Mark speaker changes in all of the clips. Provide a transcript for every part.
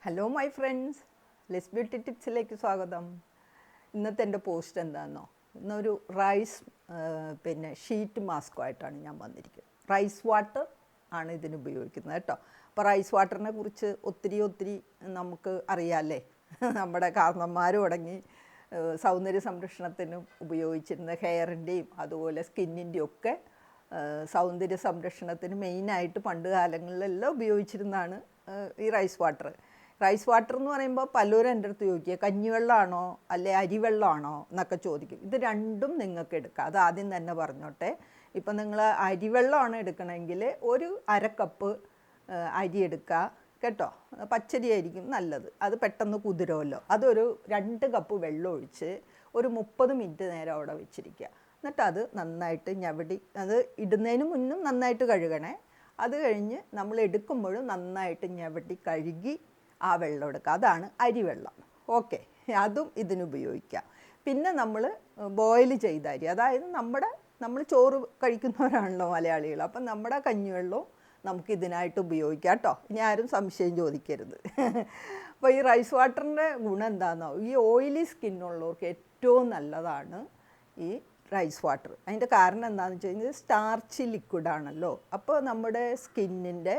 Speaker 1: Hello my friends, ലെസ് beauty ടിപ്സിലേക്ക് സ്വാഗതം. ഇന്നത്തെ എൻ്റെ പോസ്റ്റ് എന്താണെന്നോ, ഇന്നൊരു റൈസ് ഷീറ്റ് മാസ്കുമായിട്ടാണ് ഞാൻ വന്നിരിക്കുന്നത്. റൈസ് വാട്ടർ ആണ് ഇതിന് ഉപയോഗിക്കുന്നത് കേട്ടോ. അപ്പോൾ റൈസ് വാട്ടറിനെ കുറിച്ച് ഒത്തിരി നമുക്ക് അറിയാമല്ലേ. നമ്മുടെ കാരണന്മാർ തുടങ്ങി സൗന്ദര്യ സംരക്ഷണത്തിനും ഉപയോഗിച്ചിരുന്ന ഹെയറിൻ്റെയും അതുപോലെ സ്കിന്നിൻ്റെയും ഒക്കെ സൗന്ദര്യ സംരക്ഷണത്തിന് മെയിനായിട്ട് പണ്ട് കാലങ്ങളിലെല്ലാം ഉപയോഗിച്ചിരുന്നതാണ് ഈ റൈസ് വാട്ടർ. റൈസ് വാട്ടർ എന്ന് പറയുമ്പോൾ പലരും എൻ്റെ അടുത്ത് ചോദിക്കുക കഞ്ഞിവെള്ളമാണോ അല്ലെ അരിവെള്ളമാണോ എന്നൊക്കെ ചോദിക്കും. ഇത് രണ്ടും നിങ്ങൾക്ക് എടുക്കാം. അത് ആദ്യം തന്നെ പറഞ്ഞോട്ടെ. ഇപ്പം നിങ്ങൾ അരിവെള്ളമാണ് എടുക്കണമെങ്കിൽ ഒരു അരക്കപ്പ് അരി എടുക്കുക കേട്ടോ. പച്ചരി ആയിരിക്കും നല്ലത്, അത് പെട്ടെന്ന് കുതിരുമല്ലോ. അതൊരു 2 കപ്പ് വെള്ളം ഒഴിച്ച് ഒരു 30 മിനിറ്റ് നേരം അവിടെ വെച്ചിരിക്കുക. എന്നിട്ട് അത് നന്നായിട്ട് ഞവടി, അത് ഇടുന്നതിന് മുന്നും നന്നായിട്ട് കഴുകണേ. അത് കഴിഞ്ഞ് നമ്മൾ എടുക്കുമ്പോഴും നന്നായിട്ട് ഞവടി കഴുകി ആ വെള്ളം എടുക്കുക. അതാണ് അരിവെള്ളം. ഓക്കെ, അതും ഇതിനുപയോഗിക്കാം. പിന്നെ നമ്മൾ ബോയിൽ ചെയ്ത അരി, അതായത് നമ്മൾ ചോറ് കഴിക്കുന്നവരാണല്ലോ മലയാളികൾ. അപ്പം നമ്മുടെ കഞ്ഞിവെള്ളവും നമുക്ക് ഇതിനായിട്ട് ഉപയോഗിക്കാം കേട്ടോ. ഇനി ആരും സംശയം ചോദിക്കരുത്. അപ്പോൾ ഈ റൈസ് വാട്ടറിൻ്റെ ഗുണം എന്താണെന്നോ, ഈ ഓയിലി സ്കിന്നുള്ളവർക്ക് ഏറ്റവും നല്ലതാണ് ഈ റൈസ് വാട്ടർ. അതിൻ്റെ കാരണം എന്താണെന്ന് വെച്ച് കഴിഞ്ഞാൽ സ്റ്റാർച്ച് ലിക്വിഡാണല്ലോ. അപ്പോൾ നമ്മുടെ സ്കിന്നിൻ്റെ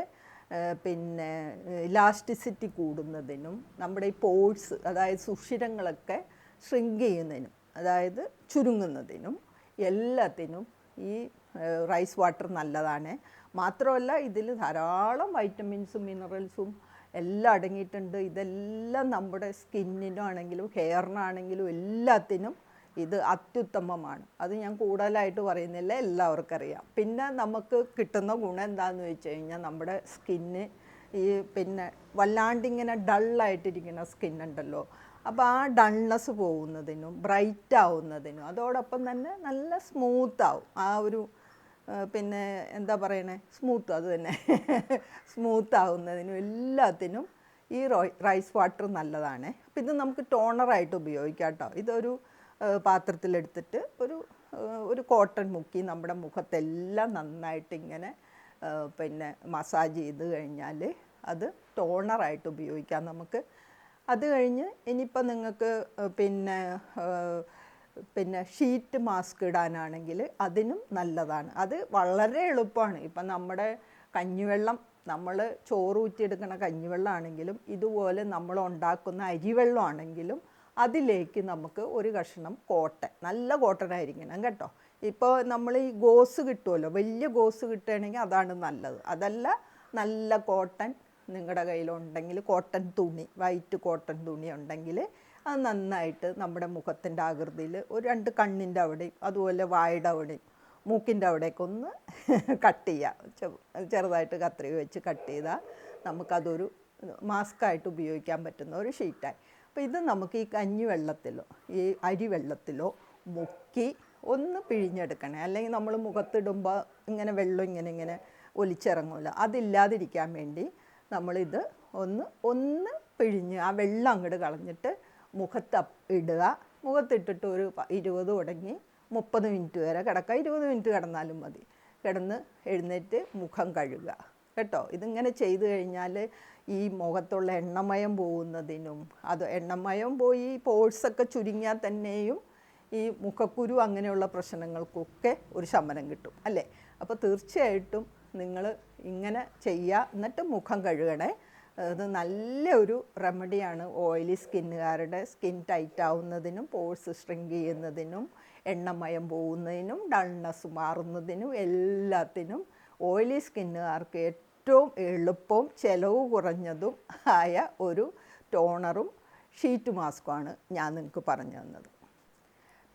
Speaker 1: ഇലാസ്റ്റിസിറ്റി കൂടുന്നതിനും നമ്മുടെ ഈ പോഴ്സ്, അതായത് സുഷിരങ്ങളൊക്കെ ഷ്രിങ്ക് ചെയ്യുന്നതിനും, അതായത് ചുരുങ്ങുന്നതിനും എല്ലാത്തിനും ഈ റൈസ് വാട്ടർ നല്ലതാണ്. മാത്രമല്ല ഇതിൽ ധാരാളം വൈറ്റമിൻസും മിനറൽസും എല്ലാം അടങ്ങിയിട്ടുണ്ട്. ഇതെല്ലാം നമ്മുടെ സ്കിന്നിനാണെങ്കിലും ഹെയറിനാണെങ്കിലും എല്ലാത്തിനും ഇത് അത്യുത്തമമാണ്. അത് ഞാൻ കൂടുതലായിട്ട് പറയുന്നില്ല, എല്ലാവർക്കും അറിയാം. പിന്നെ നമുക്ക് കിട്ടുന്ന ഗുണം എന്താണെന്ന് വെച്ച് കഴിഞ്ഞാൽ നമ്മുടെ സ്കിന്ന് ഈ വല്ലാണ്ടിങ്ങനെ ഡള്ളായിട്ടിരിക്കുന്ന സ്കിന്നുണ്ടല്ലോ, അപ്പോൾ ആ ഡൾനെസ് പോകുന്നതിനും ബ്രൈറ്റ് ആവുന്നതിനും അതോടൊപ്പം തന്നെ നല്ല സ്മൂത്താവും. ആ ഒരു എന്താ പറയണേ, സ്മൂത്ത്, അത് തന്നെ സ്മൂത്ത് ആവുന്നതിനും എല്ലാത്തിനും ഈ റൈസ് വാട്ടർ നല്ലതാണ്. അപ്പോൾ ഇത് നമുക്ക് ടോണറായിട്ട് ഉപയോഗിക്കാം കേട്ടോ. ഇതൊരു പാത്രത്തിലെടുത്തിട്ട് ഒരു കോട്ടൺ മുക്കി നമ്മുടെ മുഖത്തെല്ലാം നന്നായിട്ട് ഇങ്ങനെ മസാജ് ചെയ്ത് കഴിഞ്ഞാൽ അത് ടോണറായിട്ട് ഉപയോഗിക്കാം നമുക്ക്. അത് കഴിഞ്ഞ് ഇനിയിപ്പോൾ നിങ്ങൾക്ക് ഷീറ്റ് മാസ്ക് ഇടാനാണെങ്കിൽ അതിനും നല്ലതാണ്. അത് വളരെ എളുപ്പമാണ്. ഇപ്പം നമ്മുടെ കഞ്ഞിവെള്ളം, നമ്മൾ ചോറ് ഊറ്റിയെടുക്കുന്ന കഞ്ഞിവെള്ളമാണെങ്കിലും ഇതുപോലെ നമ്മൾ ഉണ്ടാക്കുന്ന അരിവെള്ളമാണെങ്കിലും അതിലേക്ക് നമുക്ക് ഒരു കഷ്ണം കോട്ടൺ, നല്ല കോട്ടൺ ആയിരിക്കണം കേട്ടോ. ഇപ്പോൾ നമ്മൾ ഈ ഗോസ് കിട്ടുമല്ലോ, വലിയ ഗോസ് കിട്ടുകയാണെങ്കിൽ അതാണ് നല്ലത്. അതല്ല, നല്ല കോട്ടൺ നിങ്ങളുടെ കയ്യിലുണ്ടെങ്കിൽ, കോട്ടൺ തുണി, വൈറ്റ് കോട്ടൺ തുണി ഉണ്ടെങ്കിൽ അത് നന്നായിട്ട് നമ്മുടെ മുഖത്തിൻ്റെ ആകൃതിയിൽ ഒരു 2 കണ്ണിൻ്റെ അവിടെയും അതുപോലെ വായുടെ അവിടെയും മൂക്കിൻ്റെ അവിടെയൊക്കെ ഒന്ന് കട്ട് ചെയ്യുക. ചെറുതായിട്ട് കത്രിക വെച്ച് കട്ട് ചെയ്താൽ നമുക്കതൊരു മാസ്കായിട്ട് ഉപയോഗിക്കാൻ പറ്റുന്ന ഒരു ഷീറ്റായി. അപ്പോൾ ഇത് നമുക്ക് ഈ കഞ്ഞിവെള്ളത്തിലോ ഈ അരിവെള്ളത്തിലോ മുക്കി ഒന്ന് പിഴിഞ്ഞെടുക്കണേ. അല്ലെങ്കിൽ നമ്മൾ മുഖത്തിടുമ്പോൾ ഇങ്ങനെ വെള്ളം ഇങ്ങനെ ഒലിച്ചിറങ്ങുമല്ലോ, അതില്ലാതിരിക്കാൻ വേണ്ടി നമ്മളിത് ഒന്ന് പിഴിഞ്ഞ് ആ വെള്ളം അങ്ങോട്ട് കളഞ്ഞിട്ട് മുഖത്ത് ഇടുക. മുഖത്തിട്ടിട്ട് ഒരു 20 തുടങ്ങി 30 മിനിറ്റ് വരെ കിടക്കുക. 20 മിനിറ്റ് കിടന്നാലും മതി. കിടന്ന് എഴുന്നേറ്റ് മുഖം കഴുകുക കേട്ടോ. ഇതിങ്ങനെ ചെയ്തു കഴിഞ്ഞാൽ ഈ മുഖത്തുള്ള എണ്ണമയം പോകുന്നതിനും, അത് എണ്ണമയം പോയി പോഴ്സൊക്കെ ചുരുങ്ങിയാൽ തന്നെയും ഈ മുഖക്കുരു അങ്ങനെയുള്ള പ്രശ്നങ്ങൾക്കൊക്കെ ഒരു ശമനം കിട്ടും അല്ലേ. അപ്പോൾ തീർച്ചയായിട്ടും നിങ്ങൾ ഇങ്ങനെ ചെയ്യുക, എന്നിട്ട് മുഖം കഴുകണേ. അത് നല്ലൊരു റെമഡിയാണ് ഓയിലി സ്കിന്നുകാരുടെ സ്കിൻ ടൈറ്റ് ആവുന്നതിനും പോഴ്സ് ഷ്രിങ്ക് ചെയ്യുന്നതിനും എണ്ണമയം പോകുന്നതിനും ഡൾനെസ് മാറുന്നതിനും എല്ലാത്തിനും ഓയിലി സ്കിന്നുകാർക്ക് ഏറ്റവും എളുപ്പവും ചിലവ് കുറഞ്ഞതും ആയ ഒരു ടോണറും ഷീറ്റ് മാസ്കുമാണ് ഞാൻ നിങ്ങൾക്ക് പറഞ്ഞു തന്നത്.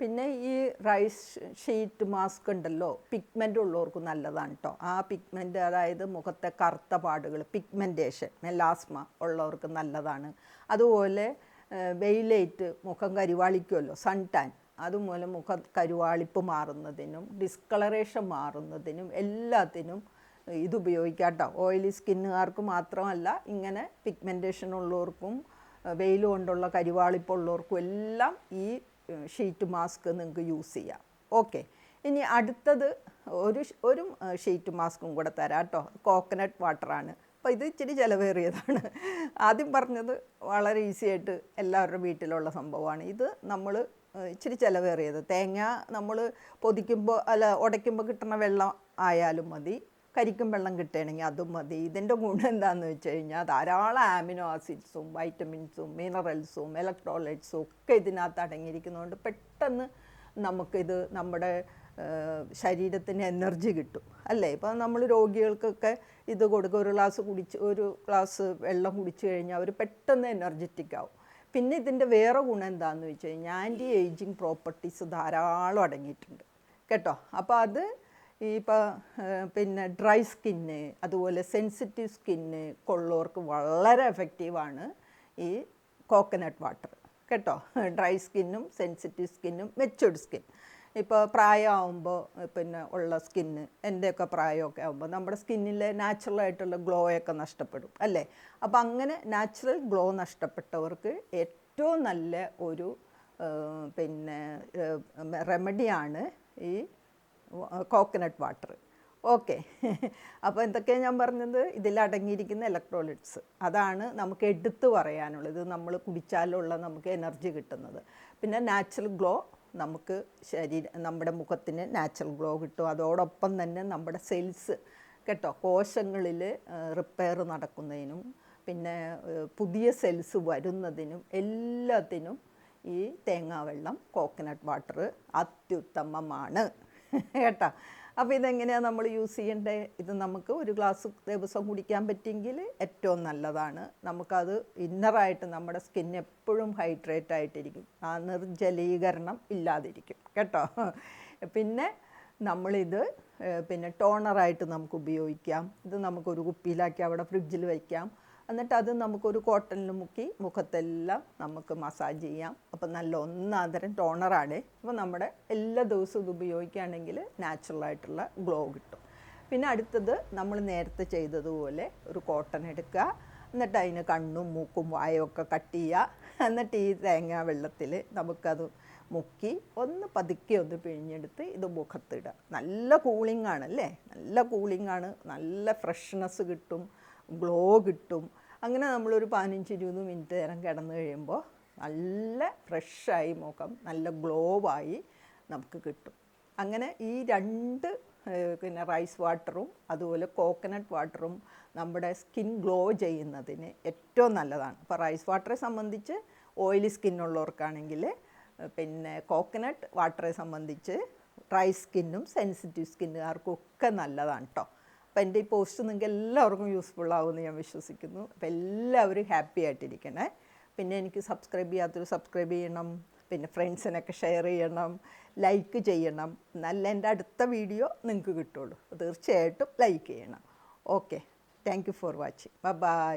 Speaker 1: പിന്നെ ഈ റൈസ് ഷീറ്റ് മാസ്ക് ഉണ്ടല്ലോ, പിഗ്മെൻ്റ് ഉള്ളവർക്ക് നല്ലതാണ് കേട്ടോ. ആ പിഗ്മെൻ്റ്, അതായത് മുഖത്തെ കറുത്ത പാടുകൾ, പിഗ്മെൻറ്റേഷൻ, മെലാസ്മ ഉള്ളവർക്ക് നല്ലതാണ്. അതുപോലെ വെയിലേറ്റ് മുഖം കരിവാളിക്കുമല്ലോ, സൺ ടാൻ, അതുപോലെ മുഖ കരുവാളിപ്പ് മാറുന്നതിനും ഡിസ്കളറേഷൻ മാറുന്നതിനും എല്ലാത്തിനും ഇതുപയോഗിക്കാം കേട്ടോ. ഓയിലി സ്കിന്നുകാർക്ക് മാത്രമല്ല, ഇങ്ങനെ പിഗ്മെൻറ്റേഷൻ ഉള്ളവർക്കും വെയിൽ കൊണ്ടുള്ള കരിവാളിപ്പുള്ളവർക്കും എല്ലാം ഈ ഷീറ്റ് മാസ്ക് നിങ്ങൾക്ക് യൂസ് ചെയ്യാം. ഓക്കെ, ഇനി അടുത്തത് ഒരു ഷീറ്റ് മാസ്കും കൂടെ തരാം കേട്ടോ. കോക്കനട്ട് വാട്ടറാണ്. അപ്പോൾ ഇത് ഇച്ചിരി ചിലവേറിയതാണ്. ആദ്യം പറഞ്ഞത് വളരെ ഈസി ആയിട്ട് എല്ലാവരുടെ വീട്ടിലുള്ള സംഭവമാണ്. ഇത് നമ്മൾ ഇച്ചിരി ചിലവേറിയത്. തേങ്ങ നമ്മൾ പൊതിക്കുമ്പോൾ ഉടയ്ക്കുമ്പോൾ കിട്ടുന്ന വെള്ളം ആയാലും മതി, കരിക്കും വെള്ളം കിട്ടുകയാണെങ്കിൽ അതും മതി. ഇതിൻ്റെ ഗുണം എന്താണെന്ന് വെച്ച് കഴിഞ്ഞാൽ ധാരാളം ആമിനോ ആസിഡ്സും വൈറ്റമിൻസും മിനറൽസും ഇലക്ട്രോലൈറ്റ്സും ഒക്കെ ഇതിനകത്ത് അടങ്ങിയിരിക്കുന്നതുകൊണ്ട് പെട്ടെന്ന് നമുക്കിത് നമ്മുടെ ശരീരത്തിന് എനർജി കിട്ടും അല്ലേ. ഇപ്പം നമ്മൾ രോഗികൾക്കൊക്കെ ഇത് കൊടുക്കുക, ഒരു ഗ്ലാസ് വെള്ളം കുടിച്ചു കഴിഞ്ഞാൽ അവർ പെട്ടെന്ന് എനർജറ്റിക് ആവും. പിന്നെ ഇതിൻ്റെ വേറെ ഗുണം എന്താണെന്ന് വെച്ച് കഴിഞ്ഞാൽ ആൻറ്റി ഏജിങ് പ്രോപ്പർട്ടീസ് ധാരാളം അടങ്ങിയിട്ടുണ്ട് കേട്ടോ. അപ്പോൾ അത് ഇപ്പോൾ പിന്നെ ഡ്രൈ സ്കിന്ന് അതുപോലെ സെൻസിറ്റീവ് സ്കിന്ന് ഉള്ളവർക്ക് വളരെ എഫക്റ്റീവാണ് ഈ കോക്കനട്ട് വാട്ടർ കേട്ടോ. ഡ്രൈ സ്കിന്നും സെൻസിറ്റീവ് സ്കിന്നും മെച്യൂർഡ് സ്കിൻ. ഇപ്പോൾ പ്രായമാകുമ്പോൾ പിന്നെ ഉള്ള സ്കിന്ന്, എൻ്റെയൊക്കെ പ്രായമൊക്കെ ആകുമ്പോൾ നമ്മുടെ സ്കിന്നിലെ നാച്ചുറലായിട്ടുള്ള ഗ്ലോ ഒക്കെ നഷ്ടപ്പെടും അല്ലേ. അപ്പോൾ അങ്ങനെ നാച്ചുറൽ ഗ്ലോ നഷ്ടപ്പെട്ടവർക്ക് ഏറ്റവും നല്ല ഒരു പിന്നെ റെമഡിയാണ് ഈ കോക്കനട്ട് വാട്ടർ. ഓക്കെ, അപ്പോൾ എന്തൊക്കെയാണ് ഞാൻ പറഞ്ഞത്, ഇതിലടങ്ങിയിരിക്കുന്ന ഇലക്ട്രോലൈറ്റ്സ് അതാണ് നമുക്ക് എടുത്തു പറയാനുള്ളത്. ഇത് നമ്മൾ കുടിച്ചാലുള്ള നമുക്ക് എനർജി കിട്ടുന്നത്. പിന്നെ നാച്ചുറൽ ഗ്ലോ, നമുക്ക് നമ്മുടെ മുഖത്തിന് നാച്ചുറൽ ഗ്ലോ കിട്ടും. അതോടൊപ്പം തന്നെ നമ്മുടെ സെൽസ് കേട്ടോ, കോശങ്ങളിൽ റിപ്പയർ നടക്കുന്നതിനും പിന്നെ പുതിയ സെൽസ് വരുന്നതിനും എല്ലാത്തിനും ഈ തേങ്ങാവെള്ളം കോക്കനട്ട് വാട്ടർ അത്യുത്തമമാണ് കേട്ടോ. അപ്പോൾ ഇതെങ്ങനെയാണ് നമ്മൾ യൂസ് ചെയ്യേണ്ടത്? ഇത് നമുക്ക് ഒരു ഗ്ലാസ് ദിവസം കുടിക്കാൻ പറ്റിയെങ്കിൽ ഏറ്റവും നല്ലതാണ്. നമുക്കത് ഇന്നറായിട്ട് നമ്മുടെ സ്കിൻ എപ്പോഴും ഹൈഡ്രേറ്റ് ആയിട്ടിരിക്കും, ആ നിർജ്ജലീകരണം ഇല്ലാതിരിക്കും കേട്ടോ. പിന്നെ നമ്മളിത് പിന്നെ ടോണറായിട്ട് നമുക്ക് ഉപയോഗിക്കാം. ഇത് നമുക്കൊരു കുപ്പിയിലാക്കി അവിടെ ഫ്രിഡ്ജിൽ വയ്ക്കാം. എന്നിട്ട് അത് നമുക്കൊരു കോട്ടണിൽ മുക്കി മുഖത്തെല്ലാം നമുക്ക് മസാജ് ചെയ്യാം. അപ്പം നല്ല ഒന്നാന്തരം ടോണറാണ്. അപ്പോൾ നമ്മുടെ എല്ലാ ദിവസവും ഇത് ഉപയോഗിക്കുകയാണെങ്കിൽ നാച്ചുറലായിട്ടുള്ള ഗ്ലോ കിട്ടും. പിന്നെ അടുത്തത് നമ്മൾ നേരത്തെ ചെയ്തതുപോലെ ഒരു കോട്ടൺ എടുക്കുക, എന്നിട്ട് അതിന് കണ്ണും മൂക്കും വായൊക്കെ കട്ട് ചെയ്യുക. എന്നിട്ട് ഈ തേങ്ങാ വെള്ളത്തിൽ നമുക്കത് മുക്കി ഒന്ന് പതുക്കെ ഒന്ന് പിഴിഞ്ഞെടുത്ത് ഇത് മുഖത്തിടുക. നല്ല കൂളിംഗ് ആണല്ലേ, നല്ല കൂളിംഗ് ആണ്, നല്ല ഫ്രഷ്നെസ് കിട്ടും, ഗ്ലോ കിട്ടും. അങ്ങനെ നമ്മളൊരു 15-20 മിനിറ്റ് നേരം കിടന്നു കഴിയുമ്പോൾ നല്ല ഫ്രഷായി മുഖം നല്ല ഗ്ലോവായി നമുക്ക് കിട്ടും. അങ്ങനെ ഈ രണ്ട് പിന്നെ റൈസ് വാട്ടറും അതുപോലെ കോക്കനട്ട് വാട്ടറും നമ്മുടെ സ്കിൻ ഗ്ലോ ചെയ്യുന്നതിന് ഏറ്റവും നല്ലതാണ്. ഇപ്പോൾ റൈസ് വാട്ടറെ സംബന്ധിച്ച് ഓയിലി സ്കിന്നുള്ളവർക്കാണെങ്കിൽ, പിന്നെ കോക്കനട്ട് വാട്ടറെ സംബന്ധിച്ച് ഡ്രൈ സ്കിന്നും സെൻസിറ്റീവ് സ്കിന്നുകാർക്കും ഒക്കെ നല്ലതാണ് കേട്ടോ. അപ്പോൾ എൻ്റെ ഈ പോസ്റ്റ് നിങ്ങൾക്ക് എല്ലാവർക്കും യൂസ്ഫുൾ ആകുമെന്ന് ഞാൻ വിശ്വസിക്കുന്നു. അപ്പോൾ എല്ലാവരും ഹാപ്പി ആയിട്ടിരിക്കണേ. പിന്നെ എനിക്ക് സബ്സ്ക്രൈബ് ചെയ്യാത്തൊരു സബ്സ്ക്രൈബ് ചെയ്യണം, പിന്നെ ഫ്രണ്ട്സിനൊക്കെ ഷെയർ ചെയ്യണം, ലൈക്ക് ചെയ്യണം. നല്ല എൻ്റെ അടുത്ത വീഡിയോ നിങ്ങൾക്ക് കിട്ടുള്ളൂ. തീർച്ചയായിട്ടും ലൈക്ക് ചെയ്യണം. Okay, thank you for watching. By.